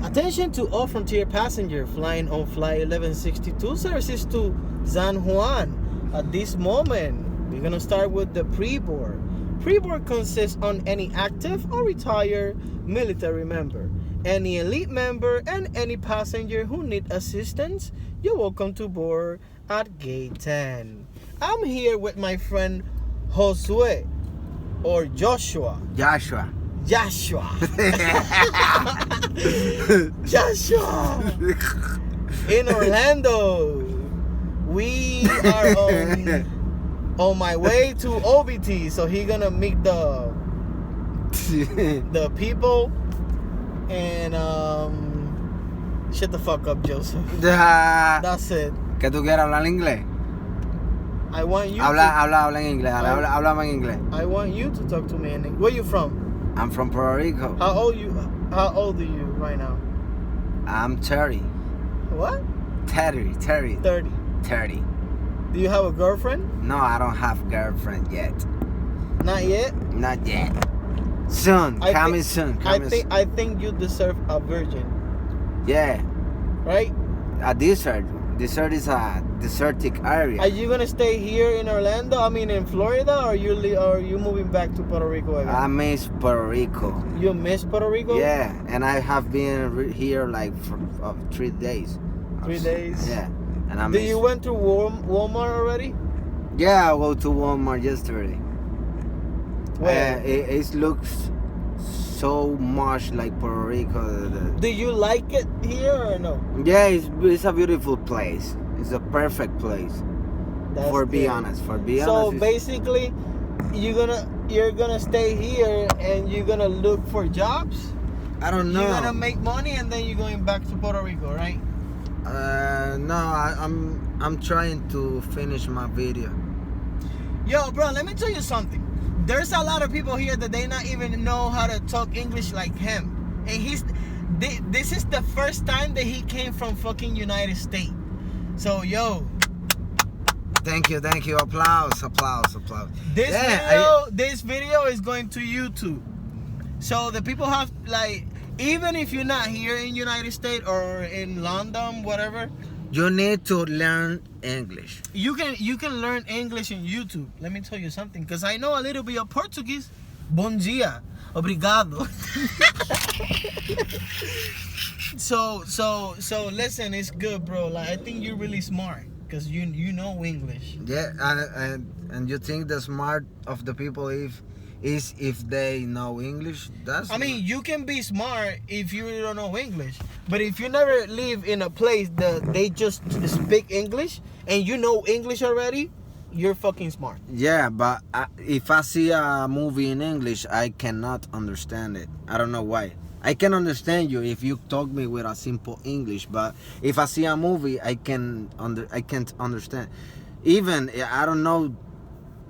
Attention to all Frontier passenger flying on Flight 1162 services to San Juan. At this moment, we're gonna start with the pre-board. Pre-board consists on any active or retired military member, any elite member, and any passenger who need assistance. You're welcome to board at Gate 10. I'm here with my friend Josue, or Joshua. Joshua. Joshua. In Orlando. We are on my way to OBT, so he gonna meet the people and shut the fuck up, Joseph. That's it. ¿Que tú quieres hablar inglés? I want you Habla en inglés. Háblame en inglés. I want you to talk to me in English. Where you from? I'm from Puerto Rico. How old are you right now? I'm 30. What? 30. 30. Do you have a girlfriend? No, I don't have girlfriend yet. Not yet? Not yet. Soon. Coming soon. I think you deserve a virgin. Yeah. Right? A desert. Desert is a desertic area. Are you gonna stay here in Orlando? I mean, in Florida, or you moving back to Puerto Rico again? I miss Puerto Rico. You miss Puerto Rico? Yeah, and I have been here like for 3 days. 3 days? Yeah, and I Did miss. you went to Walmart already? Yeah, I go to Walmart yesterday. Where? It looks so much like Puerto Rico. Do you like it here or no? Yeah, it's a beautiful place. It's a perfect place. That's For be good. honest. So it's- basically, you're gonna stay here and you're gonna look for jobs. I don't know. You're gonna make money and then you're going back to Puerto Rico, right? No, I'm trying to finish my video. Yo, bro, let me tell you something. There's a lot of people here that they not even know how to talk English like him, and this is the first time that he came from fucking United States. So yo, Thank you. Applause. this video is going to YouTube. So the people have, like, even if you're not here in United States or in London, whatever, You need to learn English. you can learn English in YouTube. Let me tell you something, because I know a little bit of Portuguese. Bom dia, obrigado. So listen, it's good, bro. Like, I think you're really smart because you know English. Yeah, and you think the smart of the people is if they know English. I mean, you can be smart if you don't know English, but if you never live in a place that they just speak English and you know English already, you're fucking smart. Yeah, but if I see a movie in English, I cannot understand it. I don't know why. I can understand you if you talk me with a simple English, but if I see a movie, I can't understand. Even I don't know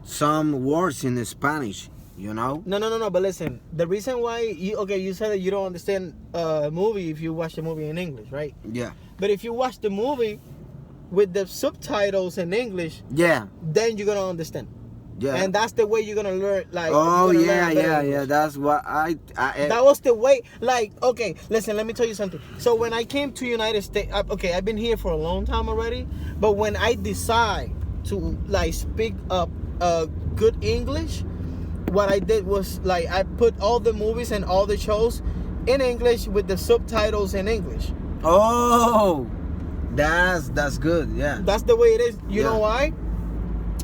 some words in Spanish. You know? No. But listen, the reason why you said that you don't understand a movie if you watch the movie in English, right? Yeah. But if you watch the movie with the subtitles in English, Yeah. then you're gonna understand. Yeah. And that's the way you're gonna learn. Like, Oh you're gonna learn better yeah. English. That's what I That was the way. Like, okay, listen, let me tell you something. So when I came to United States, okay, I've been here for a long time already. But when I decide to like speak up good English, what I did was like I put all the movies and all the shows in English with the subtitles in English. Oh, that's good. Yeah. That's the way it is. You Yeah. know why?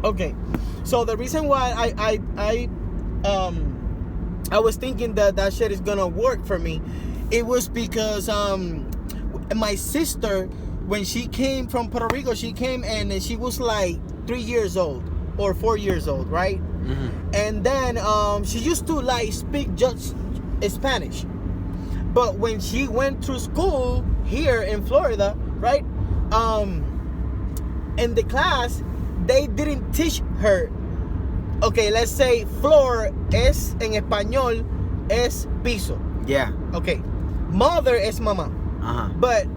Okay, so the reason why I was thinking that shit is gonna work for me, it was because my sister, when she came from Puerto Rico, she came and she was like 3 years old or 4 years old, right? Mm-hmm. And then she used to like speak just Spanish, but when she went to school here in Florida, right? In the class, they didn't teach her. Okay, let's say floor es en español es piso. Yeah. Okay, mother es mamá. Uh-huh. But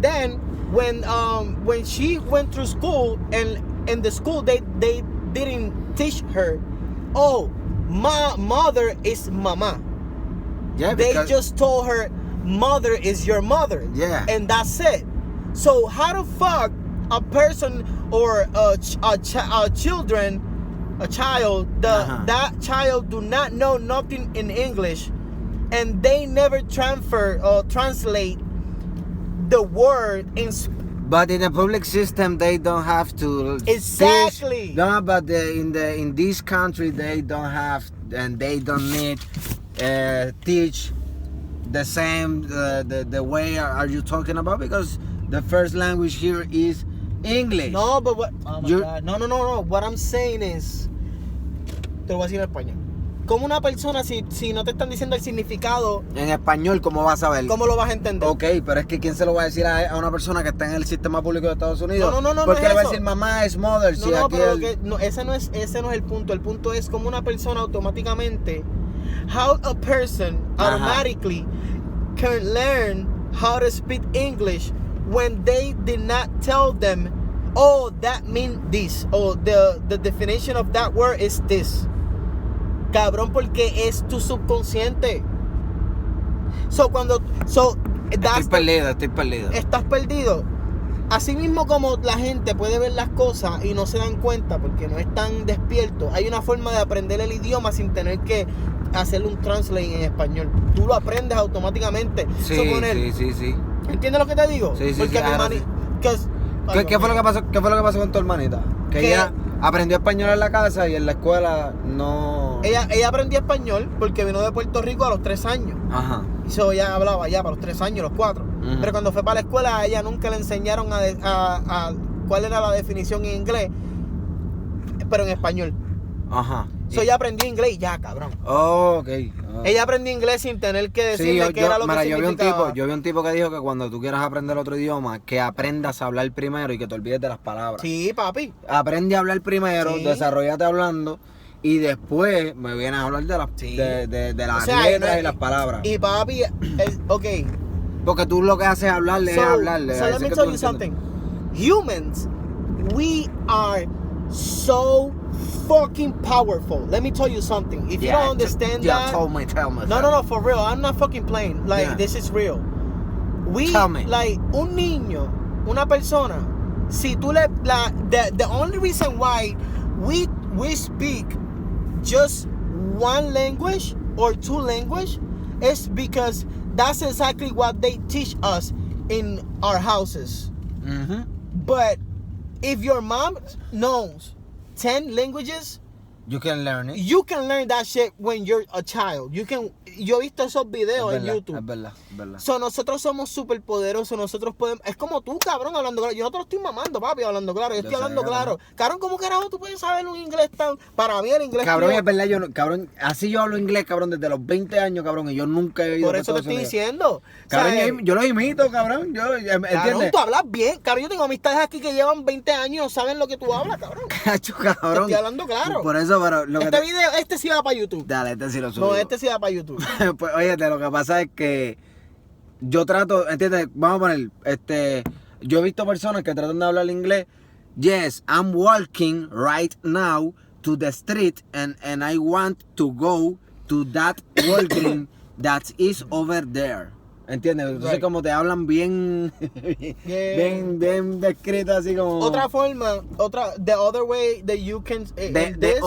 then when she went through school and in the school they didn't teach her, oh, my mother is mamá. Yeah, They because just told her mother is your mother. Yeah. And that's it. So how the fuck a person or a child, that child do not know nothing in English, and they never transfer or translate the word in But in the public system, they don't have to. Exactly. No, but in this country, they don't have and they don't need teach the same the way are you talking about, because the first language here is English. No, but what? Oh my God. No. What I'm saying is, te lo voy a decir en español. Como una persona, si no te están diciendo el significado, En español, ¿cómo vas a ver? ¿cómo lo vas a entender? Ok, pero es que ¿quién se lo va a decir a una persona que está en el sistema público de Estados Unidos? No, Porque no le va a es decir eso. mamá es mother. Si No, aquí pero el- ese no es el punto. El punto es como una persona automáticamente, how a person Ajá. automatically can learn how to speak English when they did not tell them, oh, that means this, or the definition of that word is this. Cabrón, porque es tu subconsciente. Estoy perdido. Estás perdido. Así mismo como la gente puede ver las cosas y no se dan cuenta porque no están despiertos, hay una forma de aprender el idioma sin tener que hacerle un translate en español. Tú lo aprendes automáticamente. Sí. ¿Entiendes lo que te digo? Sí, Porque mi ahora mani- sí. que- ¿Qué fue lo que pasó? ¿Qué fue lo que pasó con tu hermanita? Que Que- ella aprendió español en la casa y en la escuela no. Ella aprendió español porque vino de Puerto Rico a los 3 años. Ajá. Y so ella hablaba ya para los 3 años, los 4. Ujú. Pero cuando fue para la escuela, a ella nunca le enseñaron a cuál era la definición en inglés, pero en español. Ajá. So ella aprendió inglés y ya, cabrón. Oh, ok. Ella aprendió inglés sin tener que Sí, decirle qué era lo que yo significaba. vi un tipo que dijo que cuando tú quieras aprender otro idioma, que aprendas a hablar primero y que te olvides de las palabras. Sí, papi. Aprende a hablar primero, Sí. desarrollate hablando y después me vienes a hablar de las, Sí. de las O sea, letras y las palabras. Y papi, ok. Porque tú lo que haces es hablarle, So a let decir me que tell tú you entiendes. something. Humans, we are so fucking powerful. Let me tell you something. If you don't understand that, Tell me. no, for real. I'm not fucking playing. Like, Yeah. this is real. We, Tell me. like, un niño, una persona, si tú the only reason why we speak just one language or two language is because that's exactly what they teach us in our houses. Ujú. But if your mom knows 10 languages, You can learn it. you can learn that shit when you're a child. Yo he visto esos videos en Es YouTube. verdad. So, nosotros somos súper poderosos, nosotros podemos... Es como tú, cabrón, hablando claro. Yo no te lo estoy mamando, papi, hablando claro. Yo estoy sé, hablando cabrón. claro. Cabrón, ¿cómo carajo tú puedes saber un inglés tan... Para mí el inglés... Cabrón, mío- es verdad, cabrón, así yo hablo inglés, cabrón, desde los 20 años, cabrón, y yo nunca he ido Por a eso te Estados estoy Unidos. diciendo. Cabrón, O sea, yo los imito, cabrón, cabrón, ¿entiendes? tú hablas bien. Cabrón, yo tengo amistades aquí que llevan 20 años y no saben lo que tú hablas, cabrón. Cacho, Te cabrón. estoy hablando claro. Por eso, pero lo que Este video, este sí va para YouTube. Dale, este sí lo subo. No, este sí va para YouTube. Pues, óyete, lo que pasa es que yo trato, ¿entiendes? Vamos a poner, yo he visto personas que tratan de hablar inglés. Yes, I'm walking right now to the street and I want to go to that Walgreens that is over there. ¿Entiendes? Entonces Right. como te hablan bien, bien descrito así como... Otra forma, the other way that you can... The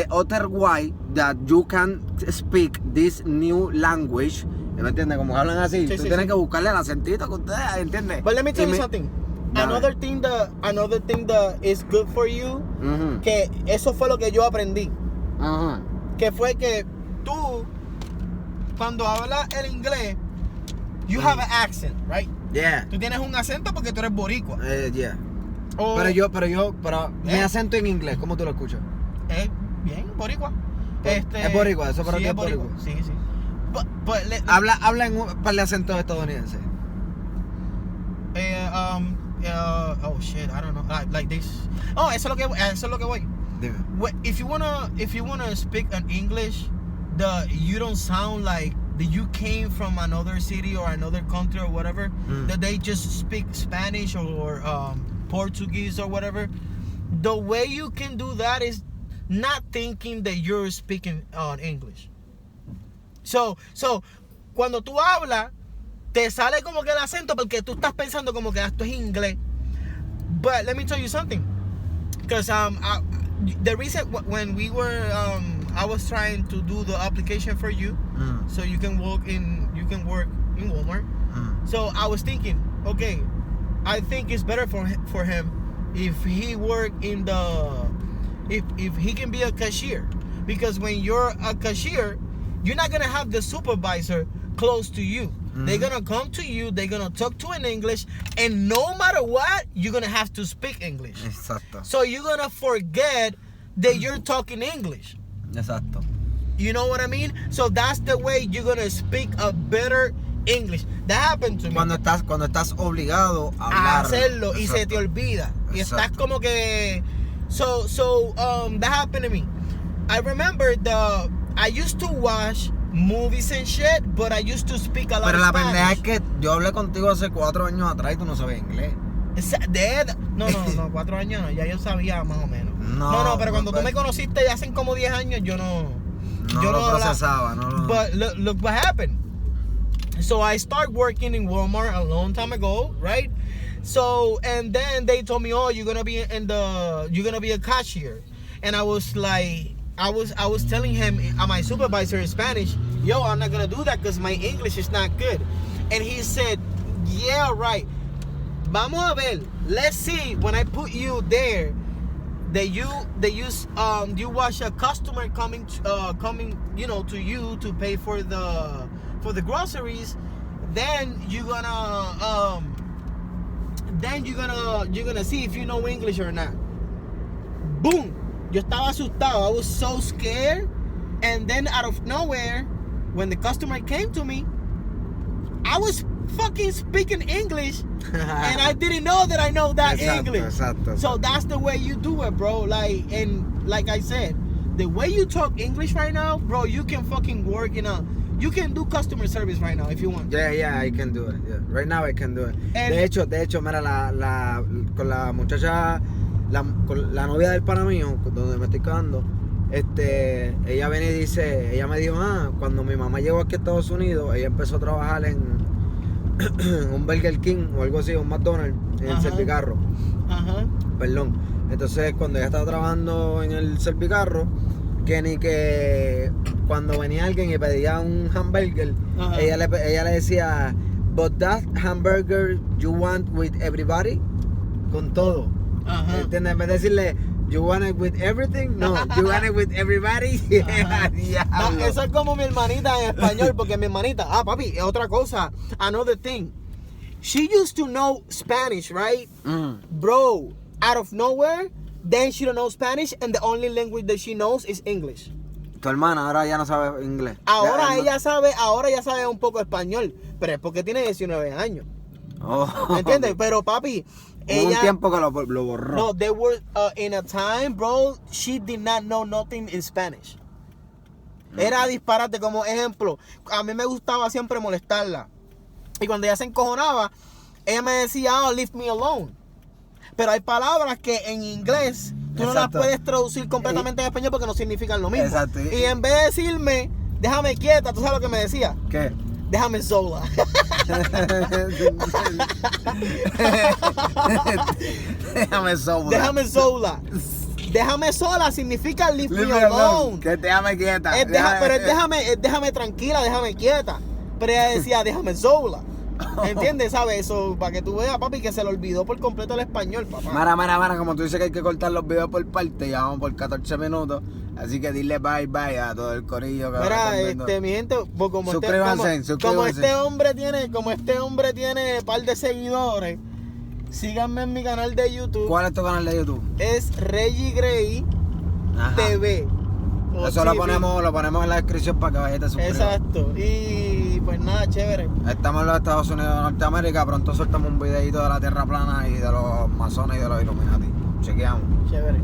other way that you can speak this new language, ¿me entiendes? Como hablan así, Sí, tú sí, tienes sí. que buscarle el acentito que ustedes, ¿entiendes? But let me tell Y you me- something. Dale. Another thing that is good for you, Ujú, que eso fue lo que yo aprendí. ujú. Que fue que tú, cuando hablas el inglés, you have an accent, right? Yeah, Tú tienes un acento porque tú eres boricua. yeah. O- Pero mi acento en inglés, ¿cómo tú lo escuchas? Bien, boricua. Es boricua, eso para sí, ti es es boricua. Sí. But Habla en un par de acentos estadounidenses. oh shit, I don't know. Like this. Oh, eso es lo que voy. Dime. If you wanna speak in English, you don't sound like that you came from another city or another country or whatever. Mm. That they just speak Spanish or Portuguese or whatever. The way you can do that is not thinking that you're speaking English. So cuando tú hablas, te sale como que el acento porque tú estás pensando como que esto es inglés. But let me tell you something. Because the reason when we were I was trying to do the application for you, so you can work in Walmart. So I was thinking, okay, I think it's better for him if he work in the if he can be a cashier, because when you're a cashier, you're not gonna have the supervisor close to you. They're gonna come to you, they're gonna talk to in English, and no matter what, you're gonna have to speak English. Exacto. So you're gonna forget that you're talking English. Exacto. You know what I mean? So that's the way you're gonna speak a better English. That happened to me. Cuando estás obligado a hablar. A hacerlo y se te olvida. Y estás como que so that happened to me. I remember I used to watch movies and shit, but I used to speak a lot Pero of la Spanish. pendeja es que yo hablé contigo hace 4 años atrás y tú no sabías inglés. No, 4 años no, ya yo sabía más o menos. No, pero cuando tú me conociste ya hace como 10 años, yo no lo procesaba, no. But look what happened. So I started working in Walmart a long time ago, right? So, and then they told me, oh, you're gonna be a cashier. And I was like, I was telling him, my supervisor in Spanish, yo, I'm not gonna do that because my English is not good. And he said, yeah, right. Vamos a ver. Let's see when I put you there, that you watch a customer coming, to you to pay for the groceries. Then you're gonna see if you know English or not. Boom. Yo estaba asustado. I was so scared. And then out of nowhere, when the customer came to me, I was fucking speaking English and I didn't know that I know that English. Exacto. So that's the way you do it, bro. Like I said, the way you talk English right now, bro, you can fucking work you can do customer service right now if you want. Yeah, I can do it. Yeah. Right now I can do it. And de hecho, mira, con la muchacha, con la novia del pana mío, donde me estoy quedando, ella viene y dice, ella me dijo, cuando mi mamá llegó aquí a Estados Unidos, ella empezó a trabajar en un Burger King o algo así, un McDonald's, en el Servicarro. Perdón. Entonces, cuando ella estaba trabajando en el Servicarro, que cuando venía alguien y pedía un hamburger, ella le decía, but that hamburger you want with everybody, con todo. ¿Entiendes? En vez de decirle, you want it with everything, no, you want it with everybody. No, eso es como mi hermanita en español, porque mi hermanita, papi, otra cosa, another thing. She used to know Spanish, right? Bro, out of nowhere, then she don't know Spanish, and the only language that she knows is English. Tu hermana ahora ya no sabe inglés. Ahora ya sabe un poco español, pero es porque tiene 19 años. ¿Me entiendes? Pero papi, hubo un tiempo que lo borró. No, they were in a time, bro, she did not know nothing in Spanish. Era disparate. Como ejemplo, a mí me gustaba siempre molestarla. Y cuando ella se encojonaba, ella me decía, leave me alone. Pero hay palabras que en inglés tú no las puedes traducir completamente en español porque no significan lo mismo. Exacto. Y en vez de decirme, déjame quieta, ¿tú sabes lo que me decía? ¿Qué? Déjame sola. Déjame sola. Déjame sola. Déjame sola significa leave me alone. Que déjame quieta. Pero es déjame tranquila, déjame quieta. Pero ella decía, déjame sola. ¿Entiendes? ¿Sabes? Eso, para que tú veas, papi, que se le olvidó por completo el español, papá. Mara, como tú dices que hay que cortar los videos por parte, ya vamos por 14 minutos. Así que dile bye a todo el corillo que mira, mi gente, pues suscríbanse. Como este hombre tiene un par de seguidores, síganme en mi canal de YouTube. ¿Cuál es tu canal de YouTube? Es Reggie Gray TV. Eso lo ponemos en la descripción para que vayas a suscribir. Exacto. Y pues nada, chévere. Estamos en los Estados Unidos de Norteamérica. Pronto soltamos un videito de la Tierra plana y de los masones y de los Illuminati. Chequeamos. Chévere.